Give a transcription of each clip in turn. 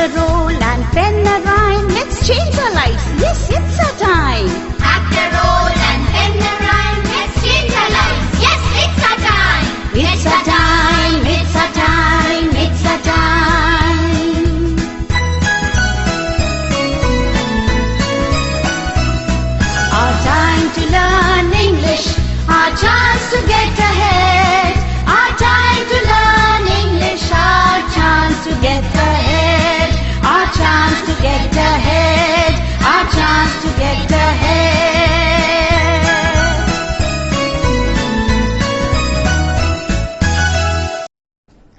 a roll and pen a rhyme. Let's change our lives. Yes, it's our time. Act a role and pen a rhyme. Let's change our lives. Yes, it's our time. It's our time. It's our time. It's our time. Our time to learn English. Our chance to get ahead. Our time to learn English. Our chance to get ahead. Our chance to get ahead. Our chance to get ahead.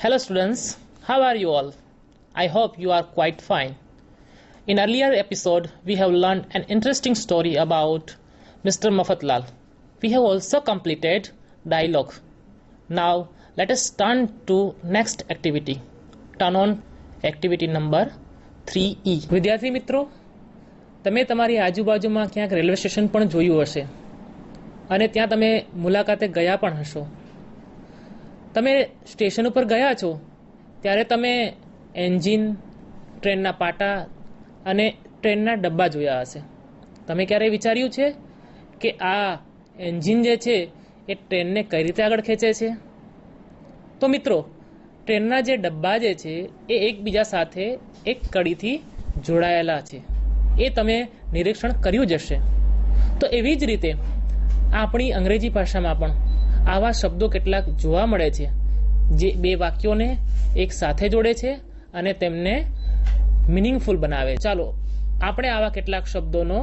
Hello students, how are you all? I hope you are quite fine. In earlier episode, we have learned an interesting story about Mr. Mafatlal. We have also completed dialogue. Now let us turn to next activity. Turn on activity number 3E. વિદ્યાર્થી મિત્રો, તમે તમારી આજુબાજુમાં ક્યાંક railway station પણ જોયું હશે અને ત્યાં તમે મુલાકાતે ગયા પણ હશો. તમે સ્ટેશન ઉપર ગયા છો ત્યારે તમે એન્જિન, ટ્રેનના પાટા અને ટ્રેનના ડબ્બા જોયા હશે. તમે ક્યારેય વિચાર્યું છે કે આ એન્જિન જે છે એ ટ્રેનને કઈ રીતે આગળ ખેંચે છે? તો મિત્રો, ટ્રેનના જે ડબ્બા જે છે એ એકબીજા સાથે એક કડીથી જોડાયેલા છે. એ તમે નિરીક્ષણ કર્યું જ હશે. તો એવી જ રીતે આપણી અંગ્રેજી ભાષામાં પણ આવા શબ્દો કેટલાક જોવા મળે છે જે બે વાક્યોને એક સાથે જોડે છે અને તેમને મિનિંગફુલ બનાવે. ચાલો આપણે આવા કેટલાક શબ્દોનો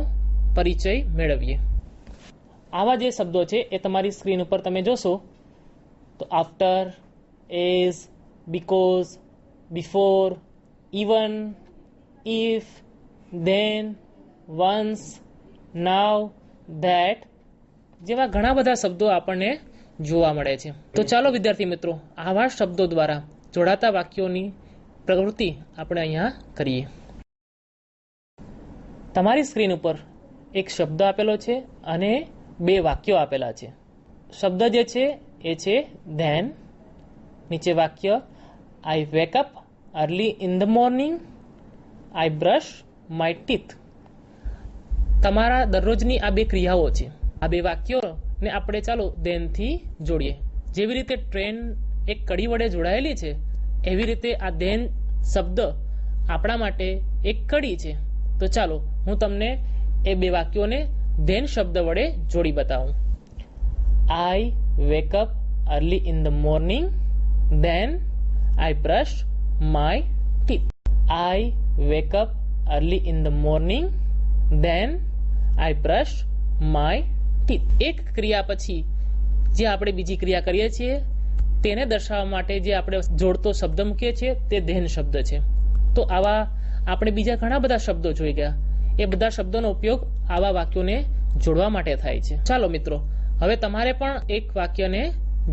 પરિચય મેળવીએ. આવા જે શબ્દો છે એ તમારી સ્ક્રીન ઉપર તમે જોશો તો after, as, because, before, even, if, then, once, now, that જેવા ઘણા બધા શબ્દો આપણને જોવા મળે છે. તો ચાલો વિદ્યાર્થી મિત્રો, આવા શબ્દો દ્વારા જોડાતા વાક્યોની પ્રવૃત્તિ આપણે અહીંયા કરીએ. તમારી સ્ક્રીન ઉપર એક શબ્દ આપેલો છે અને બે વાક્યો આપેલા છે. શબ્દ જે છે એ છે ધેન. નીચે વાક્ય I wake up early in the morning, I brush my teeth. તમારા દરરોજની આ બે ક્રિયાઓ છે. આ બે વાક્યોને આપણે ચાલો ધેનથી જોડીએ. જેવી રીતે ટ્રેન એક કડી વડે જોડાયેલી છે એવી રીતે આ ધેન શબ્દ આપણા માટે એક કડી છે. તો ચાલો હું તમને એ બે વાક્યોને ધેન શબ્દ વડે જોડી બતાવું. I wake up early in the morning, then I brush my teeth. I wake up early in the morning, then I brush my teeth. એક ક્રિયા પછી જે આપણે બીજી ક્રિયા કરીએ છીએ તેને દર્શાવવા માટે જે આપણે જોડતો શબ્દ મૂકીએ છીએ તે ધેન શબ્દ છે. તો આવા આપણે બીજા ઘણા બધા શબ્દો જોઈ ગયા. એ બધા શબ્દોનો ઉપયોગ આવા વાક્યોને જોડવા માટે થાય છે. ચાલો મિત્રો, હવે તમારે પણ એક વાક્યને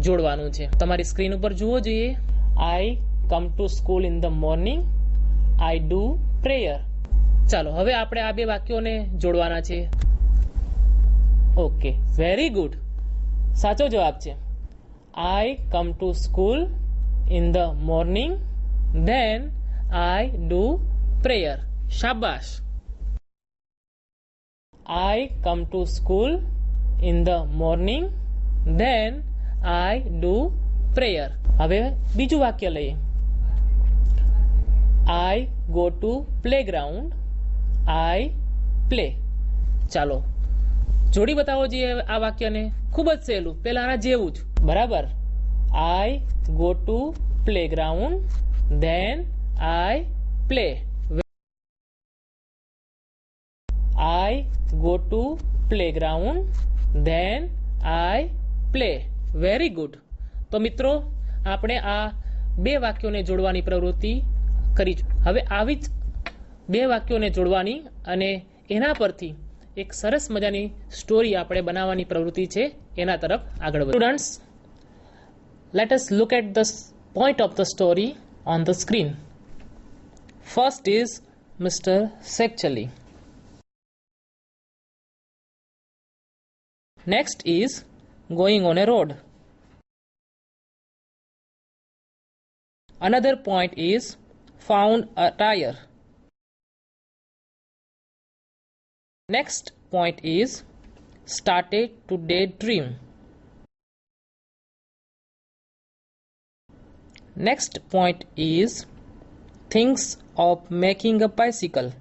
જોડવાનું છે. તમારી સ્ક્રીન ઉપર જુઓ જોઈએ. I come to school in the morning, I do prayer. ચાલો હવે આપણે આ બે વાક્યોને જોડવાના છે. Okay, very good. સાચો જવાબ છે I come to school in the morning, then I do prayer. શાબાશ. I come to school in the morning, then I do prayer. હવે બીજું વાક્ય લઈએ. I go to playground, I play. ચાલો જોડી બતાવો જોઈએ આ વાક્યને. ખૂબ જ સહેલું, પહેલાના જેવું જ. બરાબર. આઈ go to playground, than I play. I go to playground, than I play. Very good. તો મિત્રો, આપણે આ બે વાક્યોને જોડવાની પ્રવૃત્તિ કરી. હવે આવી જ બે વાક્યોને જોડવાની અને એના પરથી એક સરસ મજાની સ્ટોરી આપણે બનાવવાની પ્રવૃત્તિ છે એના તરફ આગળ વધીએ. Students, let us look at the point of the story on the screen. First is Mr. Sekchali. Next is going on a road. Another point is found a tire. Next point is started to daydream. Next point is thinks of making a bicycle.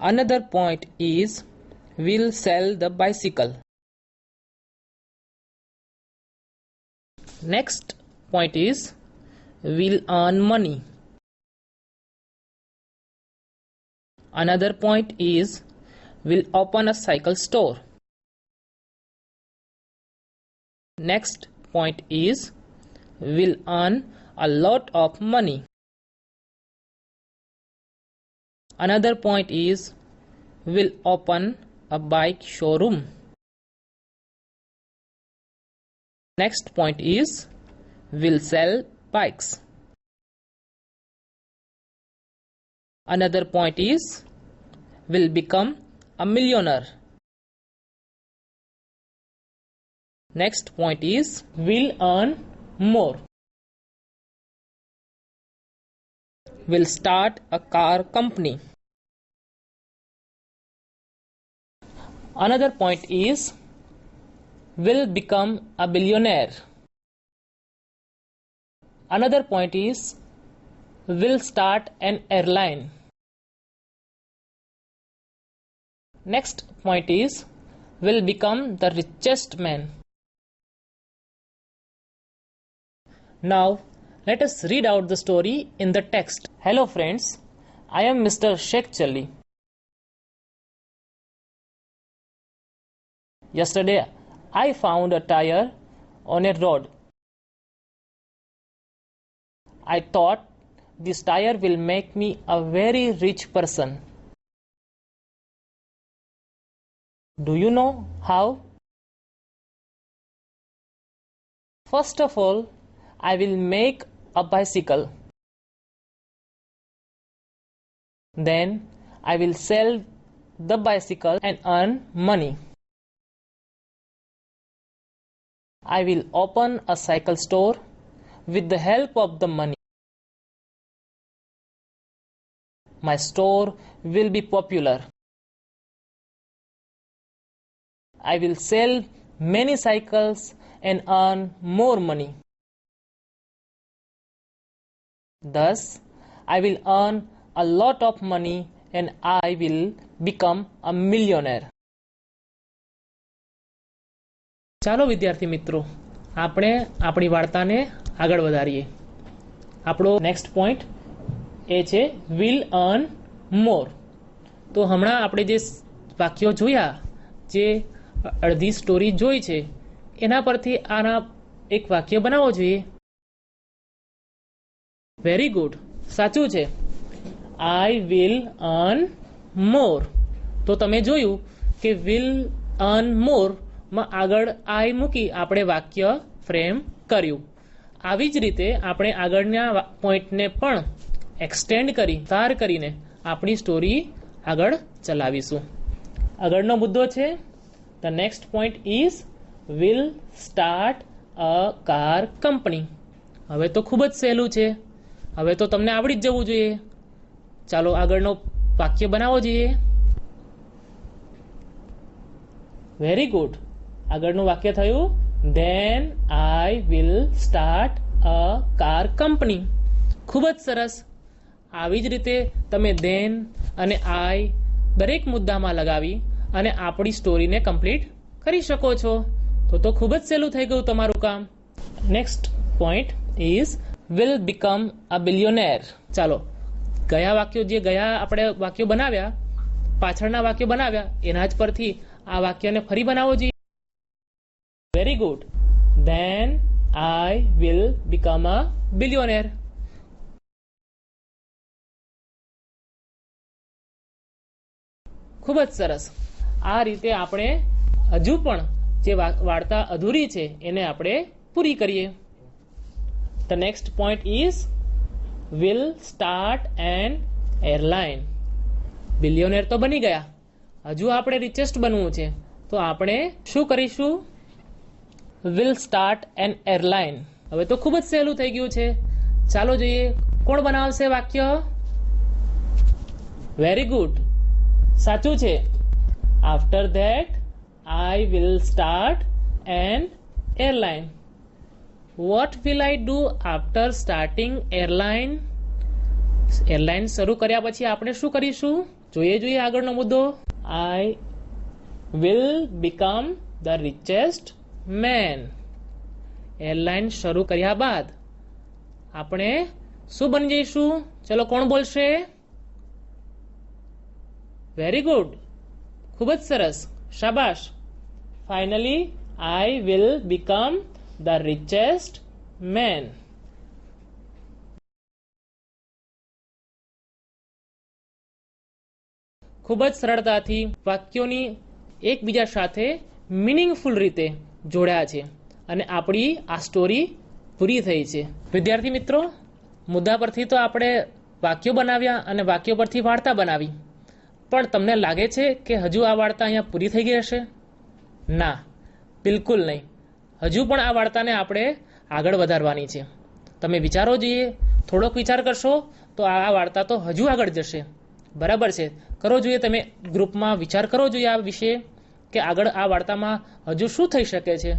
Another point is will sell the bicycle. Next point is will earn money. Another point is will open a cycle store. Next point is will earn a lot of money. Another point is will open a bike showroom. Next point is will sell bikes. Another point is will become a millionaire. Next point is will earn more. Will start a car company. Another point is will become a billionaire. Another point is will start an airline. Next point is will become the richest man. Now let us read out the story in the text. Hello friends, I am Mr. Sheikh Challi. Yesterday I found a tire on a road. I thought this tire will make me a very rich person. Do you know how? First of all, I will make a bicycle. Then I will sell the bicycle and earn money. I will open a cycle store with the help of the money. My store will be popular. I will sell many cycles and earn more money. Thus, I will earn a lot of money and I will become a millionaire. ચાલો વિદ્યાર્થી મિત્રો, આપણે આપણી વાર્તાને આગળ વધારીએ. આપણો next point એ છે will earn મોર. તો હમણાં આપણે જે વાક્યો જોયા, જે અડધી સ્ટોરી જોઈ છે, એના પરથી આના એક વાક્ય બનાવવો જોઈએ. વેરી ગુડ, સાચું છે. આઈ વિલ અર્ન મોર. તો તમે જોયું કે વિલ અર્ન મોર માં આગળ આઈ મૂકી આપણે વાક્ય ફ્રેમ કર્યું. આવી જ રીતે આપણે આગળના પોઈન્ટને પણ એક્સટેન્ડ કરી વિસ્તાર કરીને આપણી સ્ટોરી આગળ ચલાવીશું. આગળનો મુદ્દો છે the next point is will start a car company. હવે તો ખૂબ જ સહેલું છે, હવે તો તમને આવડી જ જવું જોઈએ. ચાલો આગળનો વાક્ય બનાવવો જોઈએ. Very good. આગળનું વાક્ય થયું than I will start a car company. ખૂબ જ સરસ. આવી જ રીતે તમે ધેન અને આઈ દરેક મુદ્દામાં લગાવી અને આપણી સ્ટોરીને કમ્પ્લીટ કરી શકો છો. તો ખૂબ જ સહેલું થઈ ગયું તમારું કામ. Next point is will become a billionaire. ચાલો ગયા વાક્યો જે ગયા આપણે વાક્યો બનાવ્યા, પાછળના વાક્યો બનાવ્યા, એના જ પરથી આ વાક્યને ફરી બનાવવો જોઈએ. Very good. Then I will become a billionaire. ખૂબ જ સરસ. આ રીતે આપણે હજુ પણ જે વાર્તા અધૂરી છે એને આપણે પૂરી કરીએ. The next point is will start an airline. Billionaire તો બની ગયા, હજુ આપણે રિચેસ્ટ બનવું છે, તો આપણે શું કરીશું? Will start an airline. હવે તો ખૂબ જ સહેલું થઈ ગયું છે. ચાલો જોઈએ કોણ બનાવશે વાક્ય. વેરી ગુડ, સાચું છે. After that I will start an airline. What will I do after starting airline? Airline શરૂ કર્યા પછી આપણે શું કરીશું? જોઈએ આગળનો મુદ્દો. I will become the richest man. Airline શરૂ કર્યા બાદ આપણે શું બની જઈશું? ચલો, કોણ બોલશે? વેરી ગુડ, ખૂબ જ સરસ, શાબાશ. Finally I will become the richest man. ખૂબ જ સરળતાથી વાક્યોની એકબીજા સાથે મિનિંગફુલ રીતે જોડ્યા છે અને આપણી આ સ્ટોરી પૂરી થઈ છે. વિદ્યાર્થી મિત્રો, મુદ્દા પરથી તો આપણે વાક્યો બનાવ્યા અને વાક્યો પરથી વાર્તા બનાવી, પણ તમને લાગે છે કે હજુ આ વાર્તા અહીંયા પૂરી થઈ ગઈ હશે? ના, બિલકુલ નહીં. હજુ પણ આ વાર્તાને આપણે આગળ વધારવાની છે. તમે વિચારો જોઈએ, થોડોક વિચાર કરશો તો આ વાર્તા તો હજુ આગળ જશે. બરાબર છે, કરો જોઈએ, તમે ગ્રુપમાં વિચાર કરો જોઈએ આ વિશે કે આગળ આ વાર્તામાં હજુ શું થઈ શકે છે.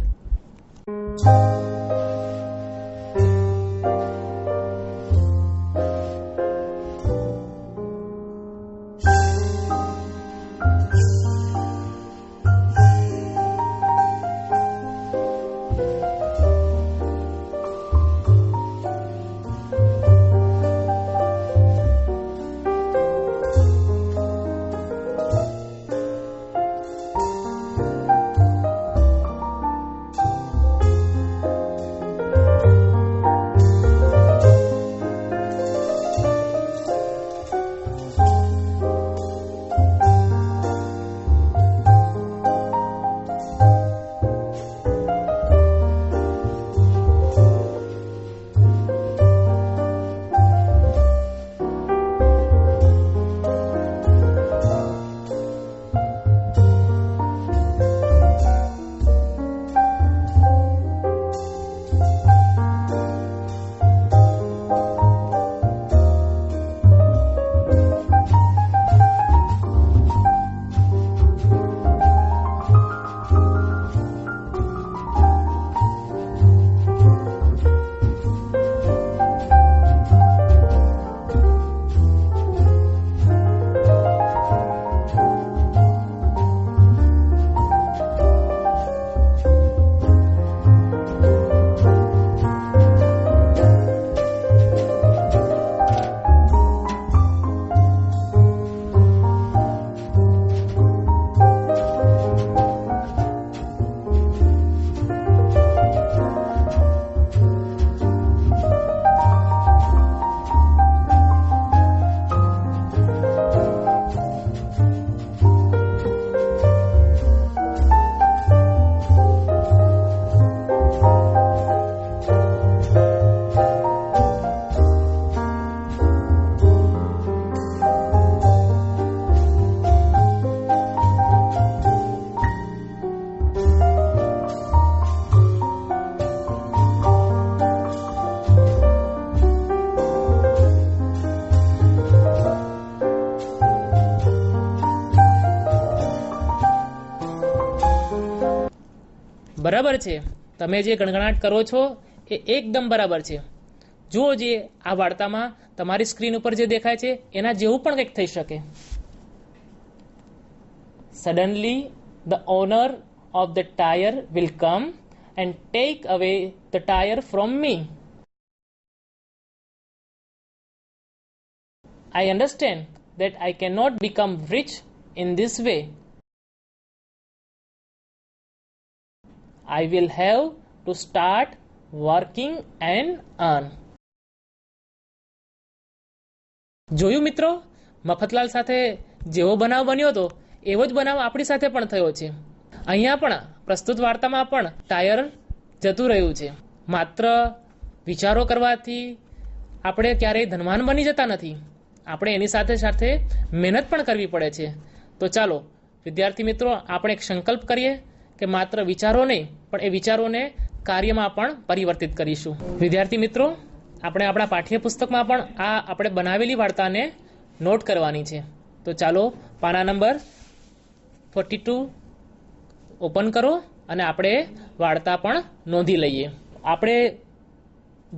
બરાબર છે, તમે જે ગણગણાટ કરો છો એ એકદમ બરાબર છે. જુઓ, જે આ વાર્તામાં તમારી સ્ક્રીન ઉપર જે દેખાય છે એના જેવું પણ કંઈક થઈ શકે. Suddenly the owner of the tyre will come and take away the tyre from me. I understand that I cannot become rich in this way. I will have to start working and earn. જોયું મિત્રો, મફતલાલ સાથે જેવો બનાવ બન્યો હતો એવો જ બનાવ આપણી સાથે પણ થયો છે. અહીંયા પણ પ્રસ્તુત વાર્તામાં પણ ટાયર જતું રહ્યું છે. માત્ર વિચારો કરવાથી આપણે ક્યારેય ધનવાન બની જતા નથી. આપણે એની સાથે સાથે મહેનત પણ કરવી પડે છે. તો ચાલો વિદ્યાર્થી મિત્રો, આપણે એક સંકલ્પ કરીએ કે માત્ર વિચારો નહીં પણ એ વિચારોને કાર્યમાં પણ પરિવર્તિત કરીશું. વિદ્યાર્થી મિત્રો, આપણે આપણા પાઠ્યપુસ્તકમાં પણ આ આપણે બનાવેલી વાર્તાને નોટ કરવાની છે. તો ચાલો પાના નંબર 42 ઓપન કરો અને આપણે વાર્તા પણ નોંધી લઈએ. આપણે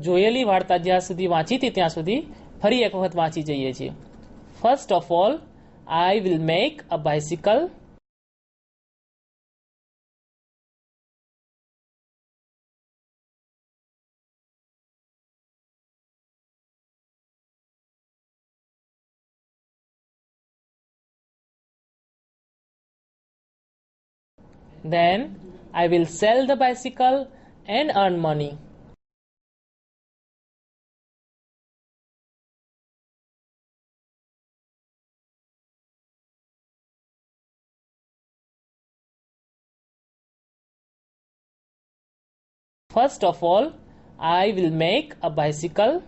જોયેલી વાર્તા જ્યાં સુધી વાંચી હતી ત્યાં સુધી ફરી એક વખત વાંચી જઈએ છીએ. First of all, I will make a bicycle. Then I will sell the bicycle and earn money. First of all, I will make a bicycle.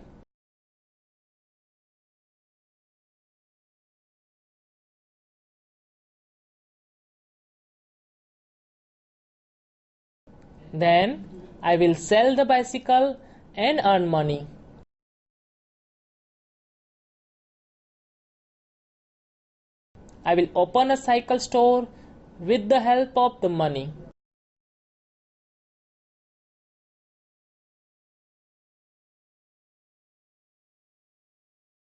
Then I will sell the bicycle and earn money. I will open a cycle store with the help of the money.